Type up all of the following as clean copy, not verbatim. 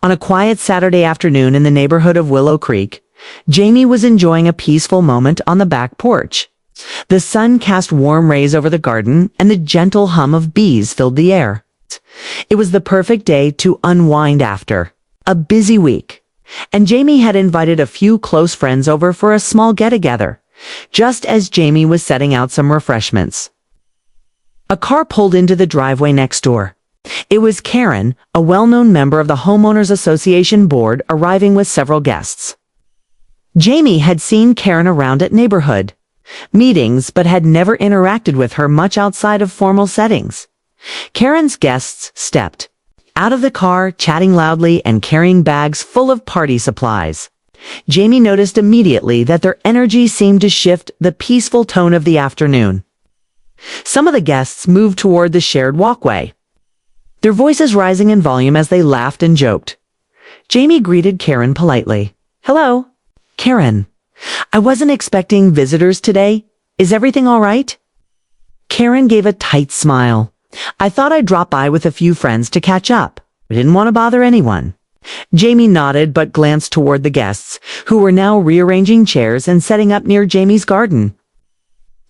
On a quiet Saturday afternoon in the neighborhood of Willow Creek, Jamie was enjoying a peaceful moment on the back porch. The sun cast warm rays over the garden, and the gentle hum of bees filled the air. It was the perfect day to unwind after a busy week, and Jamie had invited a few close friends over for a small get-together, just as Jamie was setting out some refreshments. A car pulled into the driveway next door. It was Karen, a well-known member of the Homeowners Association board, arriving with several guests. Jamie had seen Karen around at neighborhood meetings but had never interacted with her much outside of formal settings. Karen's guests stepped out of the car, chatting loudly and carrying bags full of party supplies. Jamie noticed immediately that their energy seemed to shift the peaceful tone of the afternoon. Some of the guests moved toward the shared walkway, their voices rising in volume as they laughed and joked. Jamie greeted Karen politely. "Hello, Karen. I wasn't expecting visitors today. Is everything all right?" Karen gave a tight smile. "I thought I'd drop by with a few friends to catch up. I didn't want to bother anyone." Jamie nodded but glanced toward the guests, who were now rearranging chairs and setting up near Jamie's garden.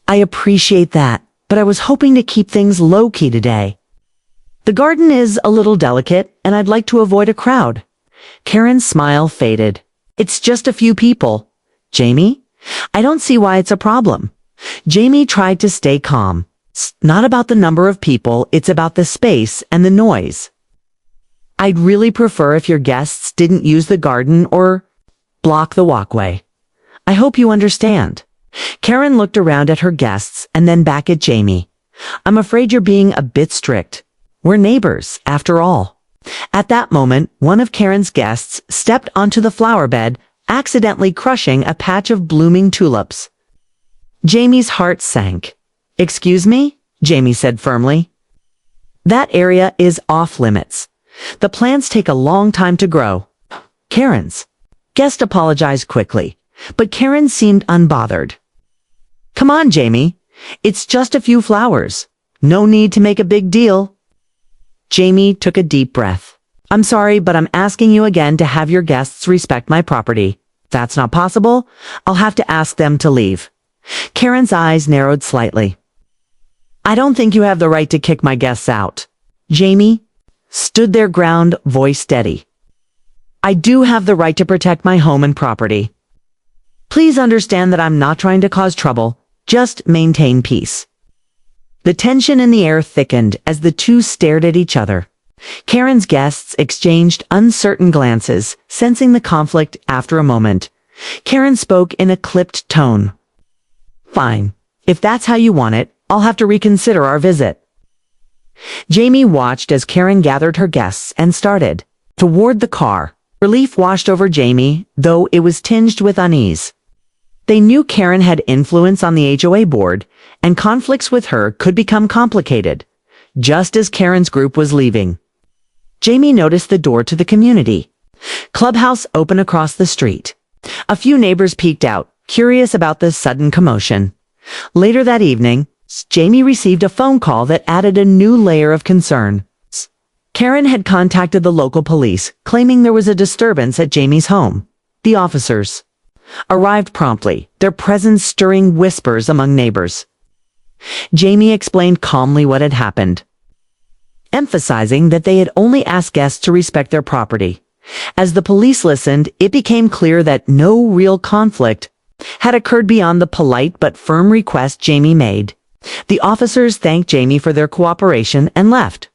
"I appreciate that, but I was hoping to keep things low-key today. The garden is a little delicate, and I'd like to avoid a crowd." Karen's smile faded. "It's just a few people, Jamie. I don't see why it's a problem." Jamie tried to stay calm. "It's not about the number of people, it's about the space and the noise. I'd really prefer if your guests didn't use the garden or block the walkway. I hope you understand." Karen looked around at her guests and then back at Jamie. "I'm afraid you're being a bit strict. We're neighbors, after all." At that moment, one of Karen's guests stepped onto the flower bed, accidentally crushing a patch of blooming tulips. Jamie's heart sank. "Excuse me?" Jamie said firmly. "That area is off limits. The plants take a long time to grow." Karen's guest apologized quickly, but Karen seemed unbothered. "Come on, Jamie. It's just a few flowers. No need to make a big deal." Jamie took a deep breath. "I'm sorry, but I'm asking you again to have your guests respect my property. If that's not possible, I'll have to ask them to leave." Karen's eyes narrowed slightly. "I don't think you have the right to kick my guests out." Jamie stood their ground, voice steady. "I do have the right to protect my home and property. Please understand that I'm not trying to cause trouble, just maintain peace." The tension in the air thickened as the two stared at each other. Karen's guests exchanged uncertain glances, sensing the conflict. After a moment, Karen spoke in a clipped tone. "Fine. If that's how you want it, I'll have to reconsider our visit." Jamie watched as Karen gathered her guests and started toward the car. Relief washed over Jamie, though it was tinged with unease. They knew Karen had influence on the HOA board, and conflicts with her could become complicated. Just as Karen's group was leaving, Jamie noticed the door to the community clubhouse open across the street. A few neighbors peeked out, curious about the sudden commotion. Later that evening, Jamie received a phone call that added a new layer of concern. Karen had contacted the local police, claiming there was a disturbance at Jamie's home. The officers arrived promptly, their presence stirring whispers among neighbors. Jamie explained calmly what had happened, emphasizing that they had only asked guests to respect their property. As the police listened, it became clear that no real conflict had occurred beyond the polite but firm request Jamie made. The officers thanked Jamie for their cooperation and left.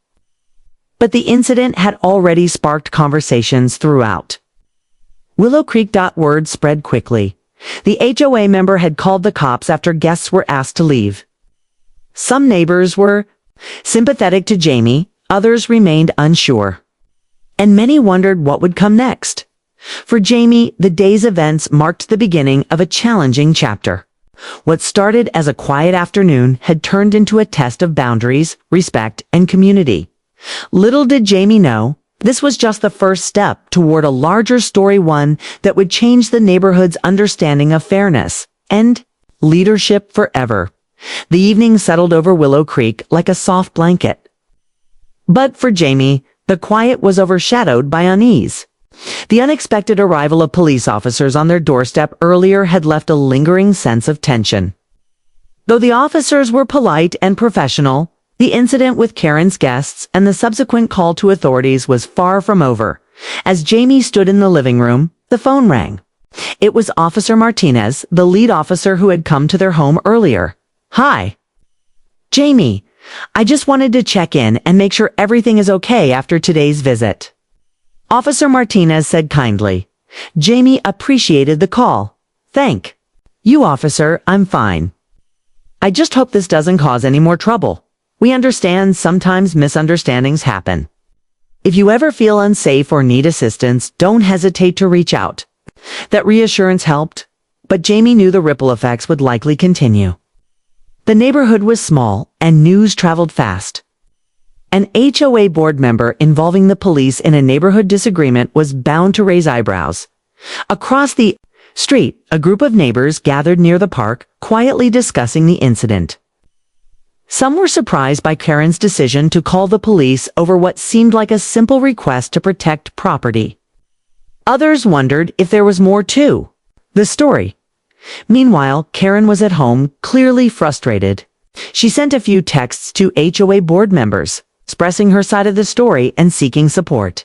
But the incident had already sparked conversations throughout Willow Creek. Word spread quickly. The HOA member had called the cops after guests were asked to leave. Some neighbors were sympathetic to Jamie, others remained unsure, and many wondered what would come next. For Jamie, the day's events marked the beginning of a challenging chapter. What started as a quiet afternoon had turned into a test of boundaries, respect, and community. Little did Jamie know, this was just the first step toward a larger story, one that would change the neighborhood's understanding of fairness and leadership forever. The evening settled over Willow Creek like a soft blanket. But for Jamie, the quiet was overshadowed by unease. The unexpected arrival of police officers on their doorstep earlier had left a lingering sense of tension. Though the officers were polite and professional, the incident with Karen's guests and the subsequent call to authorities was far from over. As Jamie stood in the living room, the phone rang. It was Officer Martinez, the lead officer who had come to their home earlier. "Hi. Jamie, I just wanted to check in and make sure everything is okay after today's visit," Officer Martinez said kindly. Jamie appreciated the call. "Thank you, officer, I'm fine. I just hope this doesn't cause any more trouble. We understand sometimes misunderstandings happen. If you ever feel unsafe or need assistance, don't hesitate to reach out." That reassurance helped, but Jamie knew the ripple effects would likely continue. The neighborhood was small, and news traveled fast. An HOA board member involving the police in a neighborhood disagreement was bound to raise eyebrows. Across the street, a group of neighbors gathered near the park, quietly discussing the incident. Some were surprised by Karen's decision to call the police over what seemed like a simple request to protect property. Others wondered if there was more to the story. Meanwhile, Karen was at home, clearly frustrated. She sent a few texts to HOA board members, expressing her side of the story and seeking support.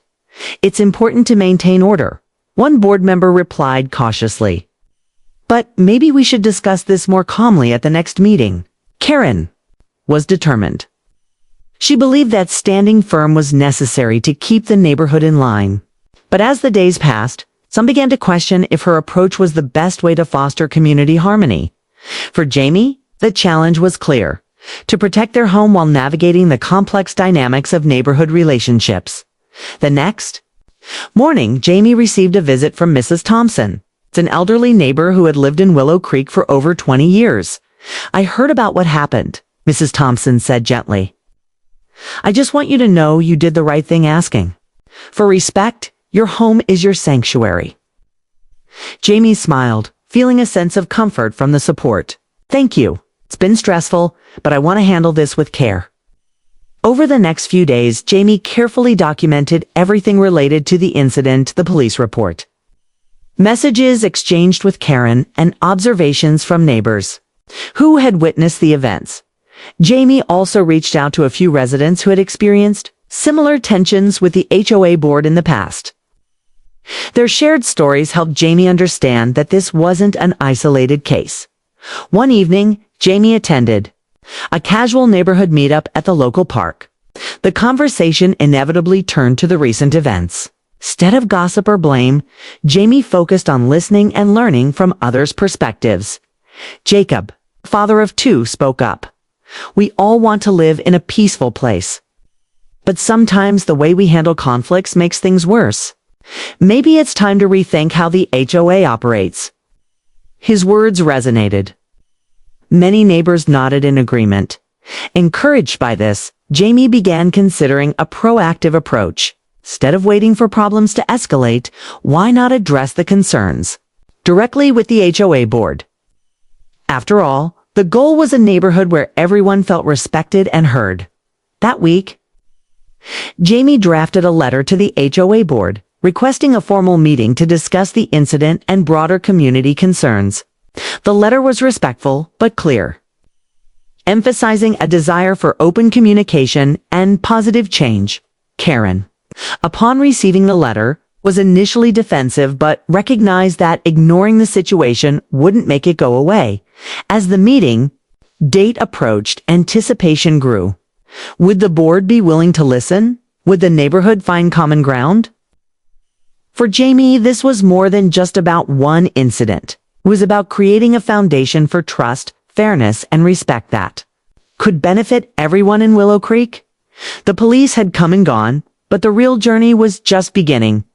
"It's important to maintain order," one board member replied cautiously. "But maybe we should discuss this more calmly at the next meeting." Karen was determined. She believed that standing firm was necessary to keep the neighborhood in line. But as the days passed, some began to question if her approach was the best way to foster community harmony. For Jamie, the challenge was clear: to protect their home while navigating the complex dynamics of neighborhood relationships. The next morning, Jamie received a visit from Mrs. Thompson. It's an elderly neighbor who had lived in Willow Creek for over 20 years. "I heard about what happened," Mrs. Thompson said gently. "I just want you to know you did the right thing asking. For respect, your home is your sanctuary." Jamie smiled, feeling a sense of comfort from the support. "Thank you. It's been stressful, but I want to handle this with care." Over the next few days, Jamie carefully documented everything related to the incident, the police report, messages exchanged with Karen, and observations from neighbors who had witnessed the events. Jamie also reached out to a few residents who had experienced similar tensions with the HOA board in the past. Their shared stories helped Jamie understand that this wasn't an isolated case. One evening, Jamie attended a casual neighborhood meetup at the local park. The conversation inevitably turned to the recent events. Instead of gossip or blame, Jamie focused on listening and learning from others' perspectives. Jacob, father of two, spoke up. "We all want to live in a peaceful place. But sometimes the way we handle conflicts makes things worse. Maybe it's time to rethink how the HOA operates." His words resonated. Many neighbors nodded in agreement. Encouraged by this, Jamie began considering a proactive approach. Instead of waiting for problems to escalate, why not address the concerns directly with the HOA board? After all, the goal was a neighborhood where everyone felt respected and heard. That week, Jamie drafted a letter to the HOA board, requesting a formal meeting to discuss the incident and broader community concerns. The letter was respectful but clear, emphasizing a desire for open communication and positive change. Karen, upon receiving the letter, was initially defensive but recognized that ignoring the situation wouldn't make it go away. As the meeting date approached, anticipation grew. Would the board be willing to listen? Would the neighborhood find common ground? For Jamie, this was more than just about one incident. It was about creating a foundation for trust, fairness, and respect that could benefit everyone in Willow Creek. The police had come and gone, but the real journey was just beginning.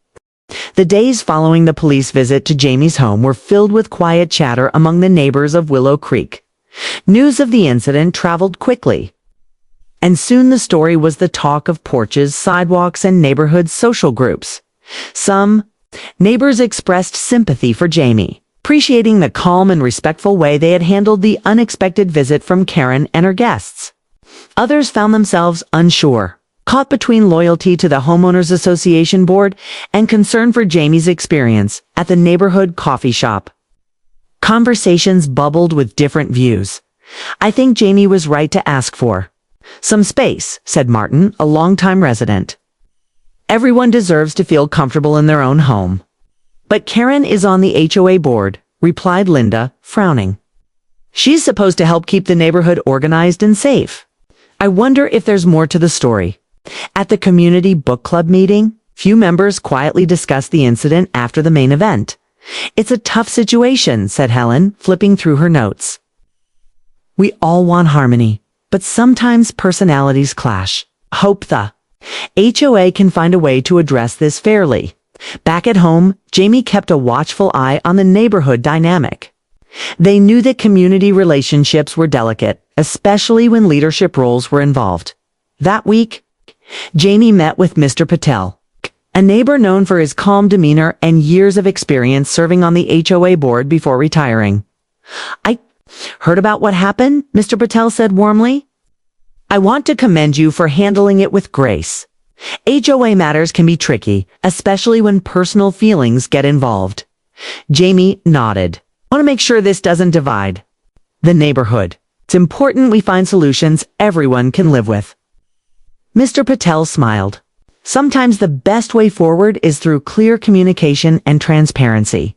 The days following the police visit to Jamie's home were filled with quiet chatter among the neighbors of Willow Creek. News of the incident traveled quickly, and soon the story was the talk of porches, sidewalks, and neighborhood social groups. Some neighbors expressed sympathy for Jamie, appreciating the calm and respectful way they had handled the unexpected visit from Karen and her guests. Others found themselves unsure, caught between loyalty to the Homeowners Association board and concern for Jamie's experience at the neighborhood coffee shop. Conversations bubbled with different views. "I think Jamie was right to ask for some space," said Martin, a longtime resident. "Everyone deserves to feel comfortable in their own home." "But Karen is on the HOA board," replied Linda, frowning. "She's supposed to help keep the neighborhood organized and safe." I wonder if there's more to the story. At the community book club meeting, few members quietly discussed the incident after the main event. "It's a tough situation," said Helen, flipping through her notes. "We all want harmony, but sometimes personalities clash. Hope the HOA can find a way to address this fairly." Back at home, Jamie kept a watchful eye on the neighborhood dynamic. They knew that community relationships were delicate, especially when leadership roles were involved. That week, Jamie met with Mr. Patel, a neighbor known for his calm demeanor and years of experience serving on the HOA board before retiring. "I heard about what happened," Mr. Patel said warmly. "I want to commend you for handling it with grace. HOA matters can be tricky, especially when personal feelings get involved." Jamie nodded. "I want to make sure this doesn't divide the neighborhood. It's important we find solutions everyone can live with." Mr. Patel smiled. "Sometimes the best way forward is through clear communication and transparency.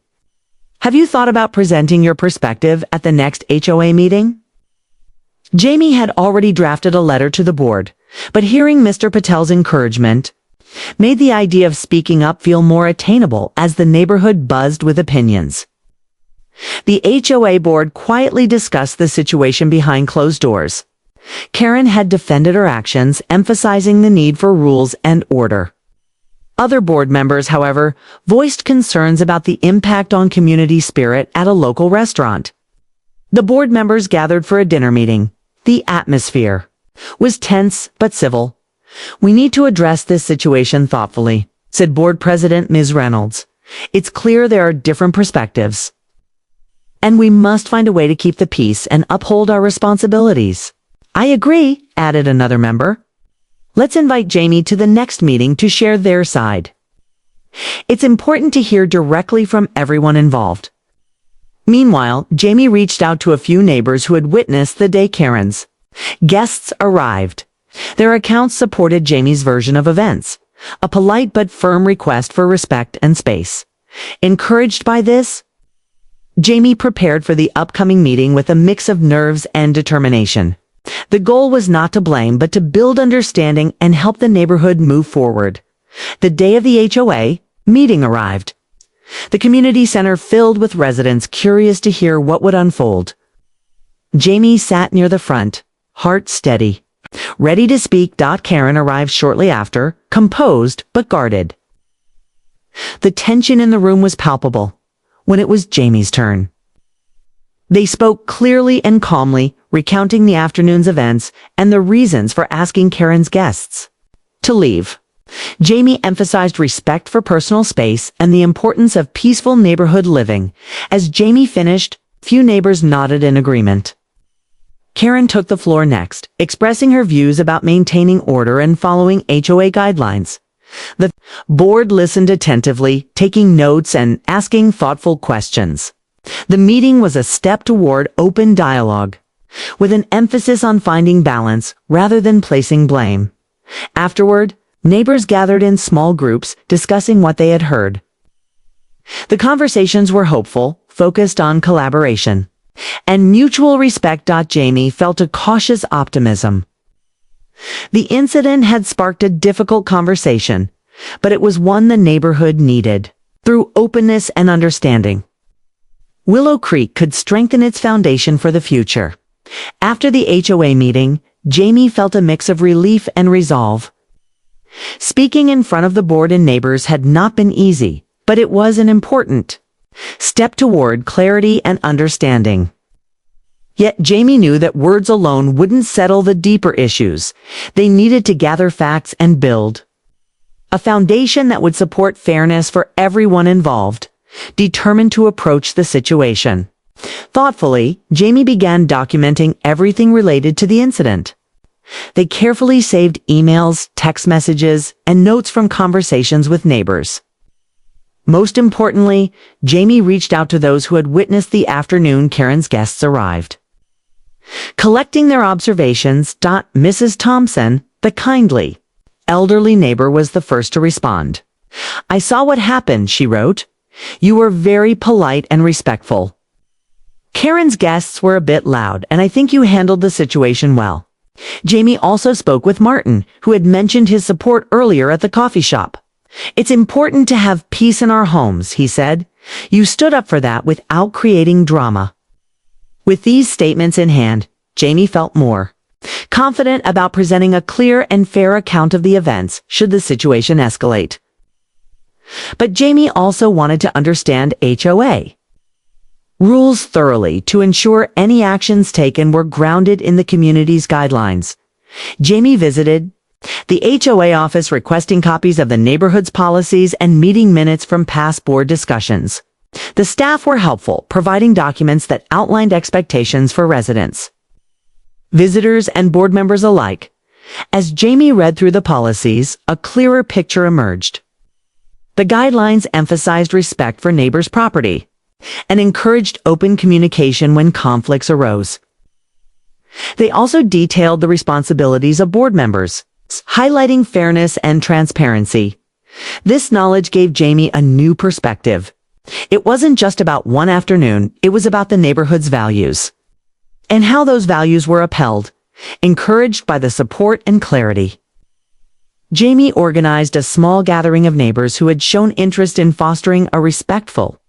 Have you thought about presenting your perspective at the next HOA meeting?" Jamie had already drafted a letter to the board, but hearing Mr. Patel's encouragement made the idea of speaking up feel more attainable as the neighborhood buzzed with opinions. The HOA board quietly discussed the situation behind closed doors. Karen had defended her actions, emphasizing the need for rules and order. Other board members, however, voiced concerns about the impact on community spirit at a local restaurant. The board members gathered for a dinner meeting. The atmosphere was tense but civil. "We need to address this situation thoughtfully," said Board President Ms. Reynolds. "It's clear there are different perspectives, and we must find a way to keep the peace and uphold our responsibilities." "I agree," added another member. "Let's invite Jamie to the next meeting to share their side." It's important to hear directly from everyone involved. Meanwhile, Jamie reached out to a few neighbors who had witnessed the day Karens. Guests arrived. Their accounts supported Jamie's version of events, a polite but firm request for respect and space. Encouraged by this, Jamie prepared for the upcoming meeting with a mix of nerves and determination. The goal was not to blame, but to build understanding and help the neighborhood move forward. The day of the HOA meeting arrived. The community center filled with residents curious to hear what would unfold. Jamie sat near the front, heart steady, ready to speak. Karen arrived shortly after, composed but guarded. The tension in the room was palpable when it was Jamie's turn. They spoke clearly and calmly, recounting the afternoon's events and the reasons for asking Karen's guests to leave. Jamie emphasized respect for personal space and the importance of peaceful neighborhood living. As Jamie finished, few neighbors nodded in agreement. Karen took the floor next, expressing her views about maintaining order and following HOA guidelines. The board listened attentively, taking notes and asking thoughtful questions. The meeting was a step toward open dialogue, with an emphasis on finding balance rather than placing blame. Afterward, neighbors gathered in small groups, discussing what they had heard. The conversations were hopeful, focused on collaboration and mutual respect. Jamie felt a cautious optimism. The incident had sparked a difficult conversation, but it was one the neighborhood needed. Through openness and understanding, Willow Creek could strengthen its foundation for the future. After the HOA meeting, Jamie felt a mix of relief and resolve. Speaking in front of the board and neighbors had not been easy, but it was an important step toward clarity and understanding. Yet Jamie knew that words alone wouldn't settle the deeper issues. They needed to gather facts and build a foundation that would support fairness for everyone involved. Determined to approach the situation thoughtfully, Jamie began documenting everything related to the incident. They carefully saved emails, text messages, and notes from conversations with neighbors. Most importantly, Jamie reached out to those who had witnessed the afternoon Karen's guests arrived. Collecting their observations, Mrs. Thompson, the kindly, elderly neighbor, was the first to respond. "I saw what happened," she wrote. "You were very polite and respectful. Karen's guests were a bit loud, and I think you handled the situation well." Jamie also spoke with Martin, who had mentioned his support earlier at the coffee shop. "It's important to have peace in our homes," he said. "You stood up for that without creating drama." With these statements in hand, Jamie felt more confident about presenting a clear and fair account of the events should the situation escalate. But Jamie also wanted to understand HOA rules thoroughly to ensure any actions taken were grounded in the community's guidelines. Jamie visited the HOA office requesting copies of the neighborhood's policies and meeting minutes from past board discussions. The staff were helpful, providing documents that outlined expectations for residents, visitors, and board members alike. As Jamie read through the policies, a clearer picture emerged. The guidelines emphasized respect for neighbors' property and encouraged open communication when conflicts arose. They also detailed the responsibilities of board members, highlighting fairness and transparency. This knowledge gave Jamie a new perspective. It wasn't just about one afternoon, it was about the neighborhood's values and how those values were upheld, encouraged by the support and clarity. Jamie organized a small gathering of neighbors who had shown interest in fostering a respectful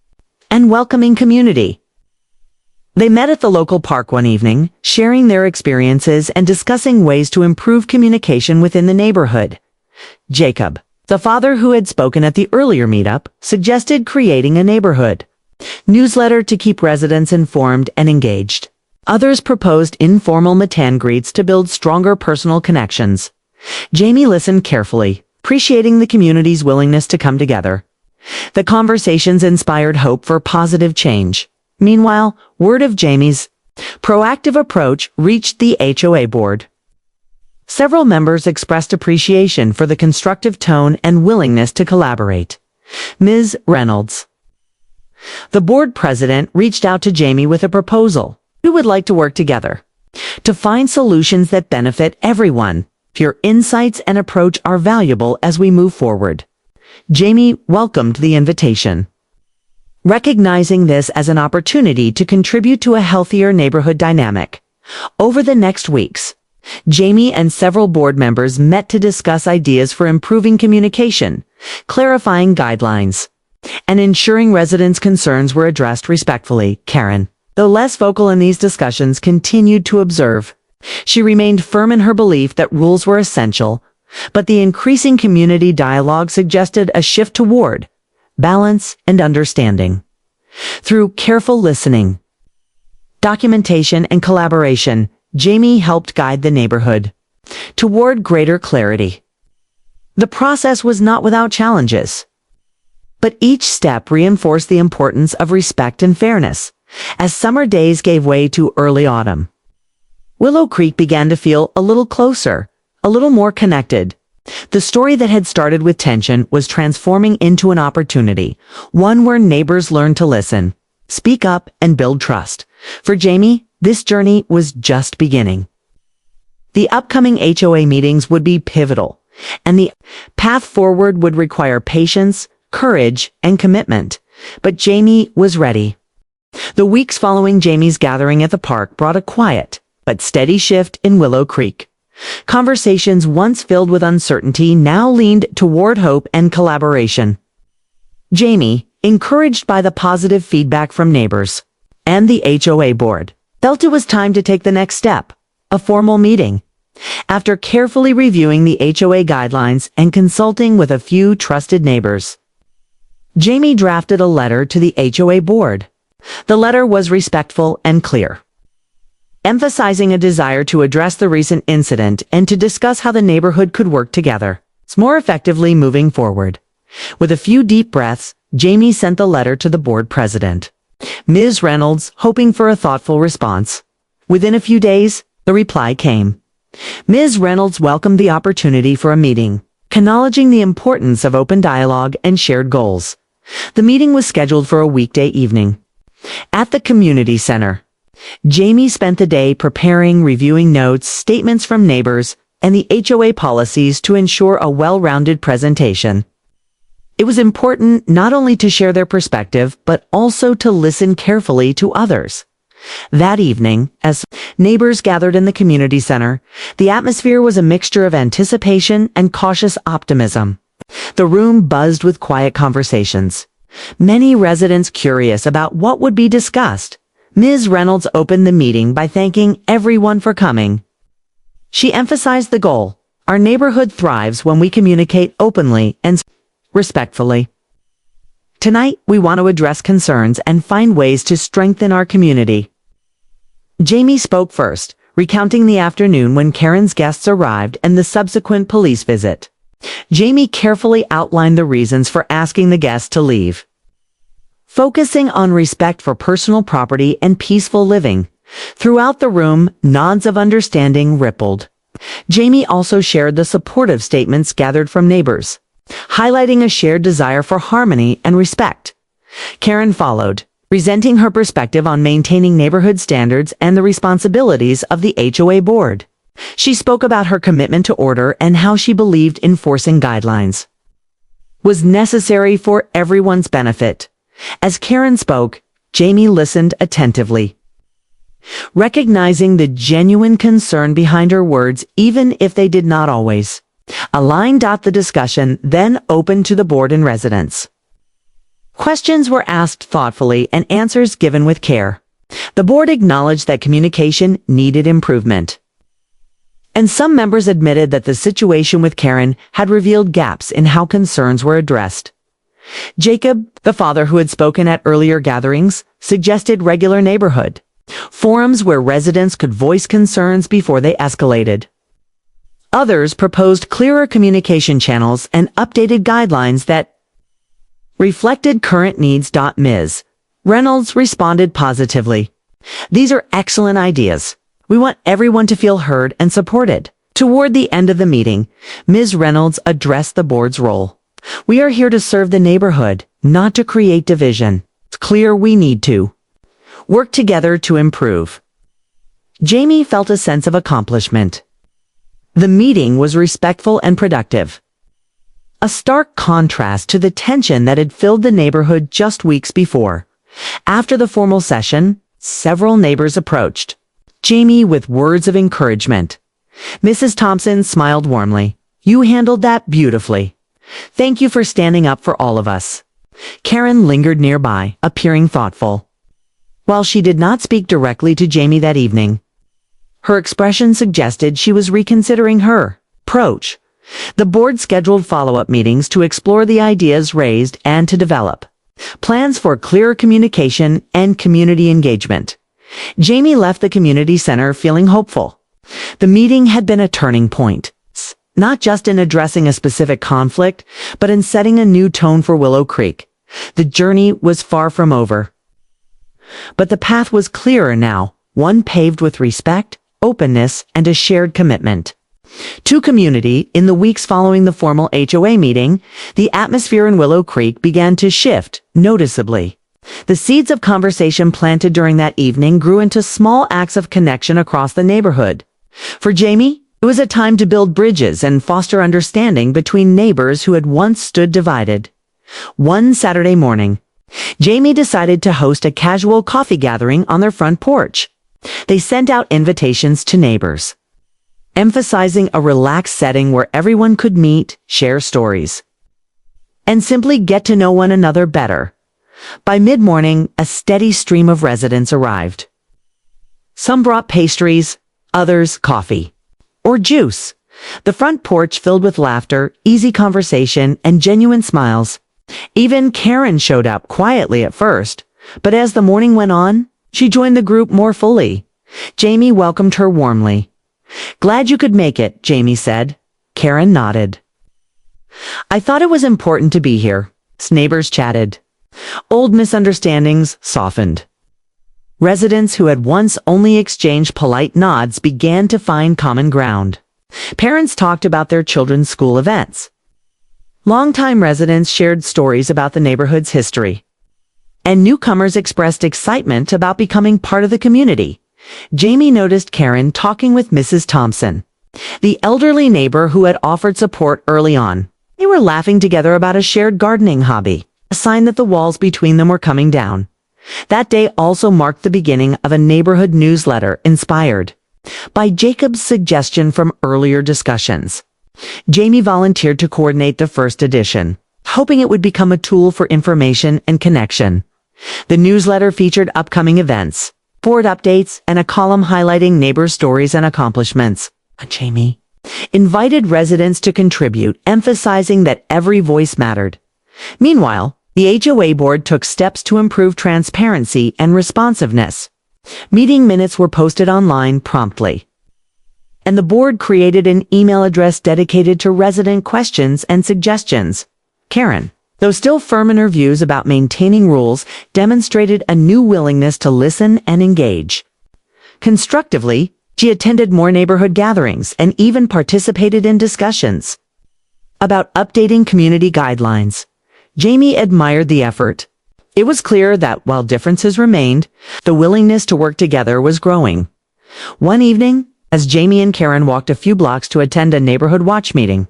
and welcoming community. They met at the local park one evening, sharing their experiences and discussing ways to improve communication within the neighborhood. Jacob, the father who had spoken at the earlier meetup, suggested creating a neighborhood newsletter to keep residents informed and engaged. Others proposed informal meet-and-greets to build stronger personal connections. Jamie listened carefully, appreciating the community's willingness to come together. The conversations inspired hope for positive change. Meanwhile, word of Jamie's proactive approach reached the HOA board. Several members expressed appreciation for the constructive tone and willingness to collaborate. Ms. Reynolds, the board president, reached out to Jamie with a proposal. "We would like to work together to find solutions that benefit everyone. Your insights and approach are valuable as we move forward." Jamie welcomed the invitation, recognizing this as an opportunity to contribute to a healthier neighborhood dynamic. Over the next weeks, Jamie and several board members met to discuss ideas for improving communication, clarifying guidelines, and ensuring residents' concerns were addressed respectfully. Karen, though less vocal in these discussions, continued to observe. She remained firm in her belief that rules were essential, but the increasing community dialogue suggested a shift toward balance and understanding. Through careful listening, documentation, and collaboration, Jamie helped guide the neighborhood toward greater clarity. The process was not without challenges, but each step reinforced the importance of respect and fairness. As summer days gave way to early autumn, Willow Creek began to feel a little closer, a little more connected. The story that had started with tension was transforming into an opportunity, one where neighbors learned to listen, speak up, and build trust. For Jamie, this journey was just beginning. The upcoming HOA meetings would be pivotal, and the path forward would require patience, courage, and commitment. But Jamie was ready. The weeks following Jamie's gathering at the park brought a quiet but steady shift in Willow Creek. Conversations once filled with uncertainty now leaned toward hope and collaboration. Jamie, encouraged by the positive feedback from neighbors and the HOA board, felt it was time to take the next step, a formal meeting. After carefully reviewing the HOA guidelines and consulting with a few trusted neighbors, Jamie drafted a letter to the HOA board. The letter was respectful and clear, emphasizing a desire to address the recent incident and to discuss how the neighborhood could work together more effectively moving forward. With a few deep breaths, Jamie sent the letter to the board president, Ms. Reynolds, hoping for a thoughtful response. Within a few days, the reply came. Ms. Reynolds welcomed the opportunity for a meeting, acknowledging the importance of open dialogue and shared goals. The meeting was scheduled for a weekday evening. At the community center, Jamie spent the day preparing, reviewing notes, statements from neighbors, and the HOA policies to ensure a well-rounded presentation. It was important not only to share their perspective, but also to listen carefully to others. That evening, as neighbors gathered in the community center, the atmosphere was a mixture of anticipation and cautious optimism. The room buzzed with quiet conversations. Many residents curious about what would be discussed. Ms. Reynolds opened the meeting by thanking everyone for coming. She emphasized the goal: our neighborhood thrives when we communicate openly and respectfully. Tonight, we want to address concerns and find ways to strengthen our community. Jamie spoke first, recounting the afternoon when Karen's guests arrived and the subsequent police visit. Jamie carefully outlined the reasons for asking the guests to leave, focusing on respect for personal property and peaceful living. Throughout the room, nods of understanding rippled. Jamie also shared the supportive statements gathered from neighbors, highlighting a shared desire for harmony and respect. Karen followed, presenting her perspective on maintaining neighborhood standards and the responsibilities of the HOA board. She spoke about her commitment to order and how she believed enforcing guidelines was necessary for everyone's benefit. As Karen spoke, Jamie listened attentively, recognizing the genuine concern behind her words, even if they did not always align. The discussion then opened to the board and residents. Questions were asked thoughtfully and answers given with care. The board acknowledged that communication needed improvement, and some members admitted that the situation with Karen had revealed gaps in how concerns were addressed. Jacob, the father who had spoken at earlier gatherings, suggested regular neighborhood forums where residents could voice concerns before they escalated. Others proposed clearer communication channels and updated guidelines that reflected current needs. Ms. Reynolds responded positively. These are excellent ideas. We want everyone to feel heard and supported. Toward the end of the meeting, Ms. Reynolds addressed the board's role. We are here to serve the neighborhood, not to create division. It's clear we need to work together to improve. Jamie felt a sense of accomplishment. The meeting was respectful and productive, a stark contrast to the tension that had filled the neighborhood just weeks before. After the formal session, several neighbors approached Jamie with words of encouragement. Mrs. Thompson smiled warmly. "You handled that beautifully. Thank you for standing up for all of us." Karen lingered nearby, appearing thoughtful. While she did not speak directly to Jamie that evening, her expression suggested she was reconsidering her approach. The board scheduled follow-up meetings to explore the ideas raised and to develop plans for clearer communication and community engagement. Jamie left the community center feeling hopeful. The meeting had been a turning point, not just in addressing a specific conflict, but in setting a new tone for Willow Creek. The journey was far from over, but the path was clearer now, one paved with respect, openness, and a shared commitment to community. In the weeks following the formal HOA meeting, the atmosphere in Willow Creek began to shift noticeably. The seeds of conversation planted during that evening grew into small acts of connection across the neighborhood. For Jamie, it was a time to build bridges and foster understanding between neighbors who had once stood divided. One Saturday morning, Jamie decided to host a casual coffee gathering on their front porch. They sent out invitations to neighbors, emphasizing a relaxed setting where everyone could meet, share stories, and simply get to know one another better. By mid-morning, a steady stream of residents arrived. Some brought pastries, others coffee or juice. The front porch filled with laughter, easy conversation, and genuine smiles. Even Karen showed up quietly at first, but as the morning went on, she joined the group more fully. Jamie welcomed her warmly. "Glad you could make it," Jamie said. Karen nodded. "I thought it was important to be here." Neighbors chatted. Old misunderstandings softened. Residents who had once only exchanged polite nods began to find common ground. Parents talked about their children's school events. Longtime residents shared stories about the neighborhood's history. And newcomers expressed excitement about becoming part of the community. Jamie noticed Karen talking with Mrs. Thompson, the elderly neighbor who had offered support early on. They were laughing together about a shared gardening hobby, a sign that the walls between them were coming down. That day also marked the beginning of a neighborhood newsletter inspired by Jacob's suggestion from earlier discussions. Jamie volunteered to coordinate the first edition, hoping it would become a tool for information and connection. The newsletter featured upcoming events, board updates, and a column highlighting neighbor stories and accomplishments. Jamie invited residents to contribute, emphasizing that every voice mattered. Meanwhile, the HOA board took steps to improve transparency and responsiveness. Meeting minutes were posted online promptly, and the board created an email address dedicated to resident questions and suggestions. Karen, though still firm in her views about maintaining rules, demonstrated a new willingness to listen and engage. Constructively, she attended more neighborhood gatherings and even participated in discussions about updating community guidelines. Jamie admired the effort. It was clear that while differences remained, the willingness to work together was growing. One evening, as Jamie and Karen walked a few blocks to attend a neighborhood watch meeting,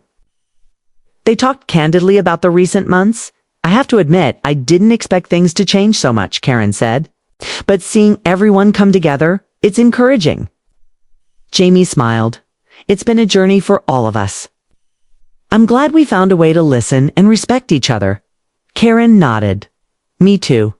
they talked candidly about the recent months. "I have to admit, I didn't expect things to change so much," Karen said. "But seeing everyone come together, it's encouraging." Jamie smiled. "It's been a journey for all of us. I'm glad we found a way to listen and respect each other." Karen nodded. "Me too."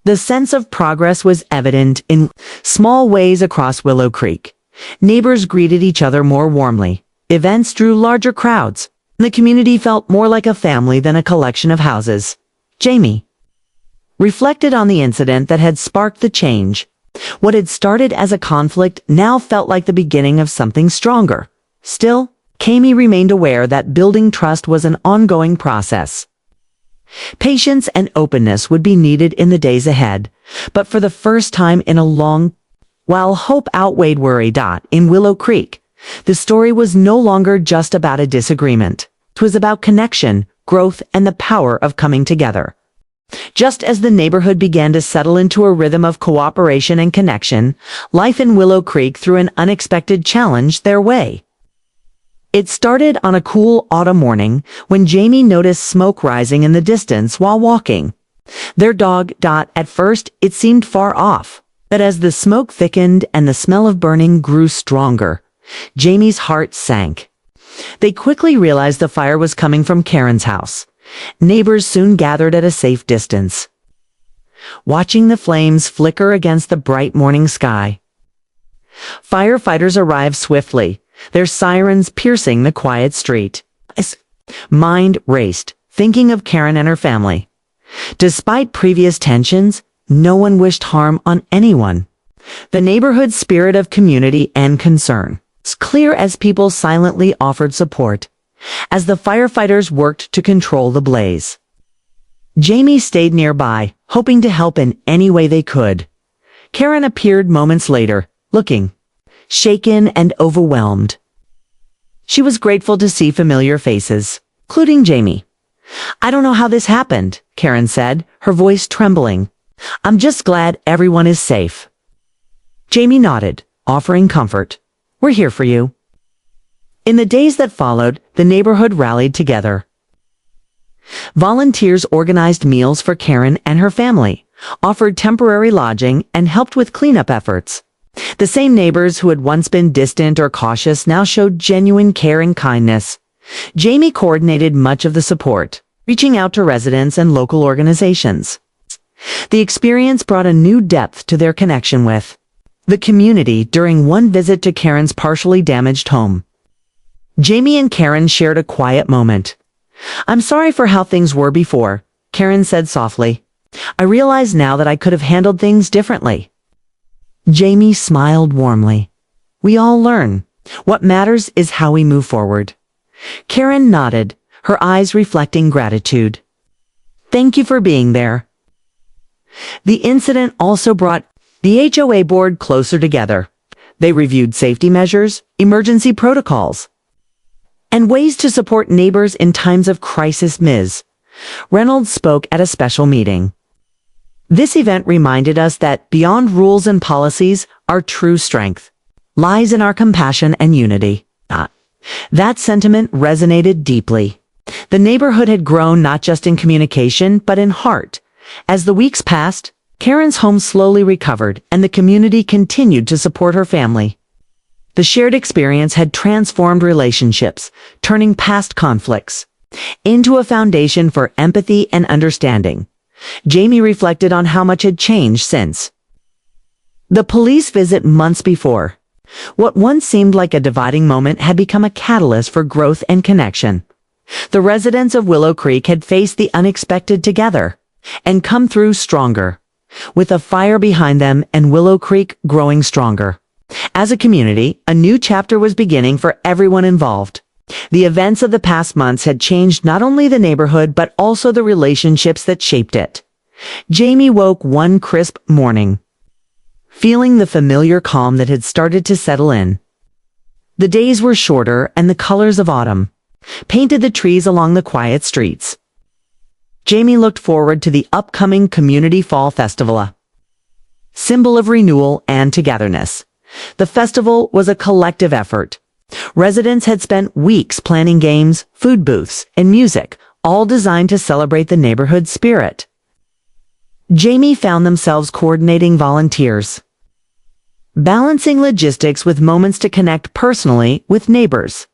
The sense of progress was evident in small ways across Willow Creek. Neighbors greeted each other more warmly. Events drew larger crowds. The community felt more like a family than a collection of houses. Jamie reflected on the incident that had sparked the change. What had started as a conflict now felt like the beginning of something stronger. Still, Jamie remained aware that building trust was an ongoing process. Patience and openness would be needed in the days ahead, but for the first time in a long, while hope outweighed worry. In Willow Creek, the story was no longer just about a disagreement. It was about connection, growth, and the power of coming together. Just as the neighborhood began to settle into a rhythm of cooperation and connection, life in Willow Creek threw an unexpected challenge their way. It started on a cool autumn morning when Jamie noticed smoke rising in the distance while walking. Their dog, at first, it seemed far off, but as the smoke thickened and the smell of burning grew stronger, Jamie's heart sank. They quickly realized the fire was coming from Karen's house. Neighbors soon gathered at a safe distance, watching the flames flicker against the bright morning sky. Firefighters arrived swiftly, their sirens piercing the quiet street. His mind raced, thinking of Karen and her family. Despite previous tensions, no one wished harm on anyone. The neighborhood's spirit of community and concern was clear as people silently offered support as the firefighters worked to control the blaze. Jamie stayed nearby, hoping to help in any way they could. Karen appeared moments later, looking shaken and overwhelmed. She was grateful to see familiar faces, including Jamie. "I don't know how this happened," Karen said, her voice trembling. "I'm just glad everyone is safe." Jamie nodded, offering comfort. "We're here for you." In the days that followed, the neighborhood rallied together. Volunteers organized meals for Karen and her family, offered temporary lodging, and helped with cleanup efforts. The same neighbors who had once been distant or cautious now showed genuine care and kindness. Jamie coordinated much of the support, reaching out to residents and local organizations. The experience brought a new depth to their connection with the community during one visit to Karen's partially damaged home. Jamie and Karen shared a quiet moment. "I'm sorry for how things were before," Karen said softly. "I realize now that I could have handled things differently." Jamie smiled warmly. "We all learn. What matters is how we move forward." Karen nodded, her eyes reflecting gratitude. "Thank you for being there." The incident also brought the HOA board closer together. They reviewed safety measures, emergency protocols, and ways to support neighbors in times of crisis. Ms. Reynolds spoke at a special meeting. This event reminded us that beyond rules and policies, our true strength lies in our compassion and unity. That sentiment resonated deeply. The neighborhood had grown not just in communication, but in heart. As the weeks passed, Karen's home slowly recovered, and the community continued to support her family. The shared experience had transformed relationships, turning past conflicts into a foundation for empathy and understanding. Jamie reflected on how much had changed since the police visit months before. What once seemed like a dividing moment had become a catalyst for growth and connection. The residents of Willow Creek had faced the unexpected together and come through stronger, with a fire behind them and Willow Creek growing stronger. As a community, a new chapter was beginning for everyone involved. The events of the past months had changed not only the neighborhood but also the relationships that shaped it. Jamie woke one crisp morning, feeling the familiar calm that had started to settle in. The days were shorter and the colors of autumn painted the trees along the quiet streets. Jamie looked forward to the upcoming Community Fall Festival, a symbol of renewal and togetherness. The festival was a collective effort. Residents had spent weeks planning games, food booths, and music, all designed to celebrate the neighborhood spirit. Jamie found themselves coordinating volunteers, balancing logistics with moments to connect personally with neighbors.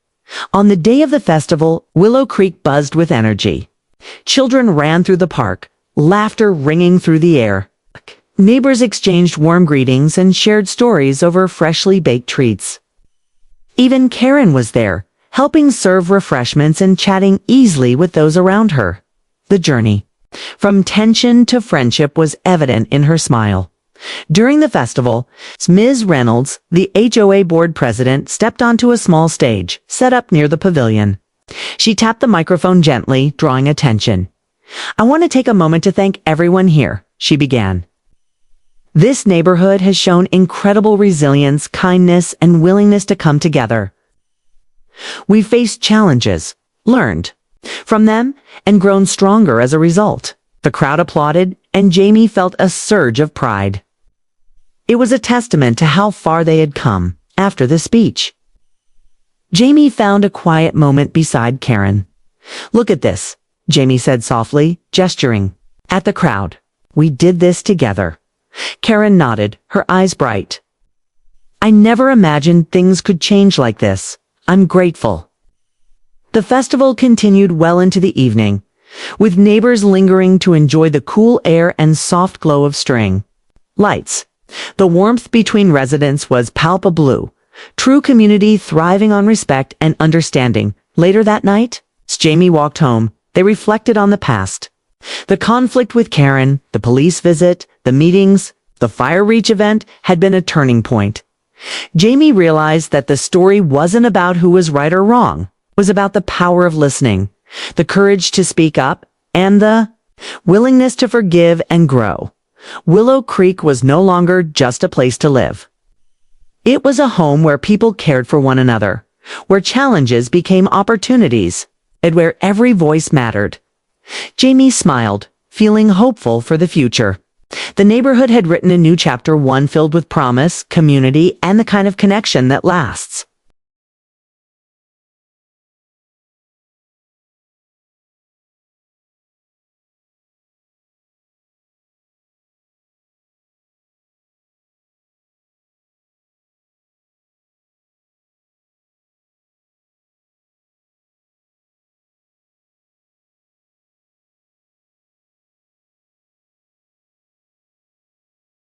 On the day of the festival, Willow Creek buzzed with energy. Children ran through the park, laughter ringing through the air. Neighbors exchanged warm greetings and shared stories over freshly baked treats. Even Karen was there, helping serve refreshments and chatting easily with those around her. The journey from tension to friendship was evident in her smile. During the festival, Ms. Reynolds, the HOA board president, stepped onto a small stage set up near the pavilion. She tapped the microphone gently, drawing attention. "I want to take a moment to thank everyone here," she began. "This neighborhood has shown incredible resilience, kindness, and willingness to come together. We faced challenges, learned from them, and grown stronger as a result." The crowd applauded, and Jamie felt a surge of pride. It was a testament to how far they had come. After the speech, Jamie found a quiet moment beside Karen. "Look at this," Jamie said softly, gesturing at the crowd. "We did this together." Karen nodded, her eyes bright. "I never imagined things could change like this. I'm grateful." The festival continued well into the evening, with neighbors lingering to enjoy the cool air and soft glow of string lights. The warmth between residents was palpable, true community thriving on respect and understanding. Later that night, as Jamie walked home, they reflected on the past. The conflict with Karen, the police visit, the meetings, the Fire Reach event had been a turning point. Jamie realized that the story wasn't about who was right or wrong. It was about the power of listening, the courage to speak up, and the willingness to forgive and grow. Willow Creek was no longer just a place to live. It was a home where people cared for one another, where challenges became opportunities, and where every voice mattered. Jamie smiled, feeling hopeful for the future. The neighborhood had written a new chapter, one filled with promise, community, and the kind of connection that lasts.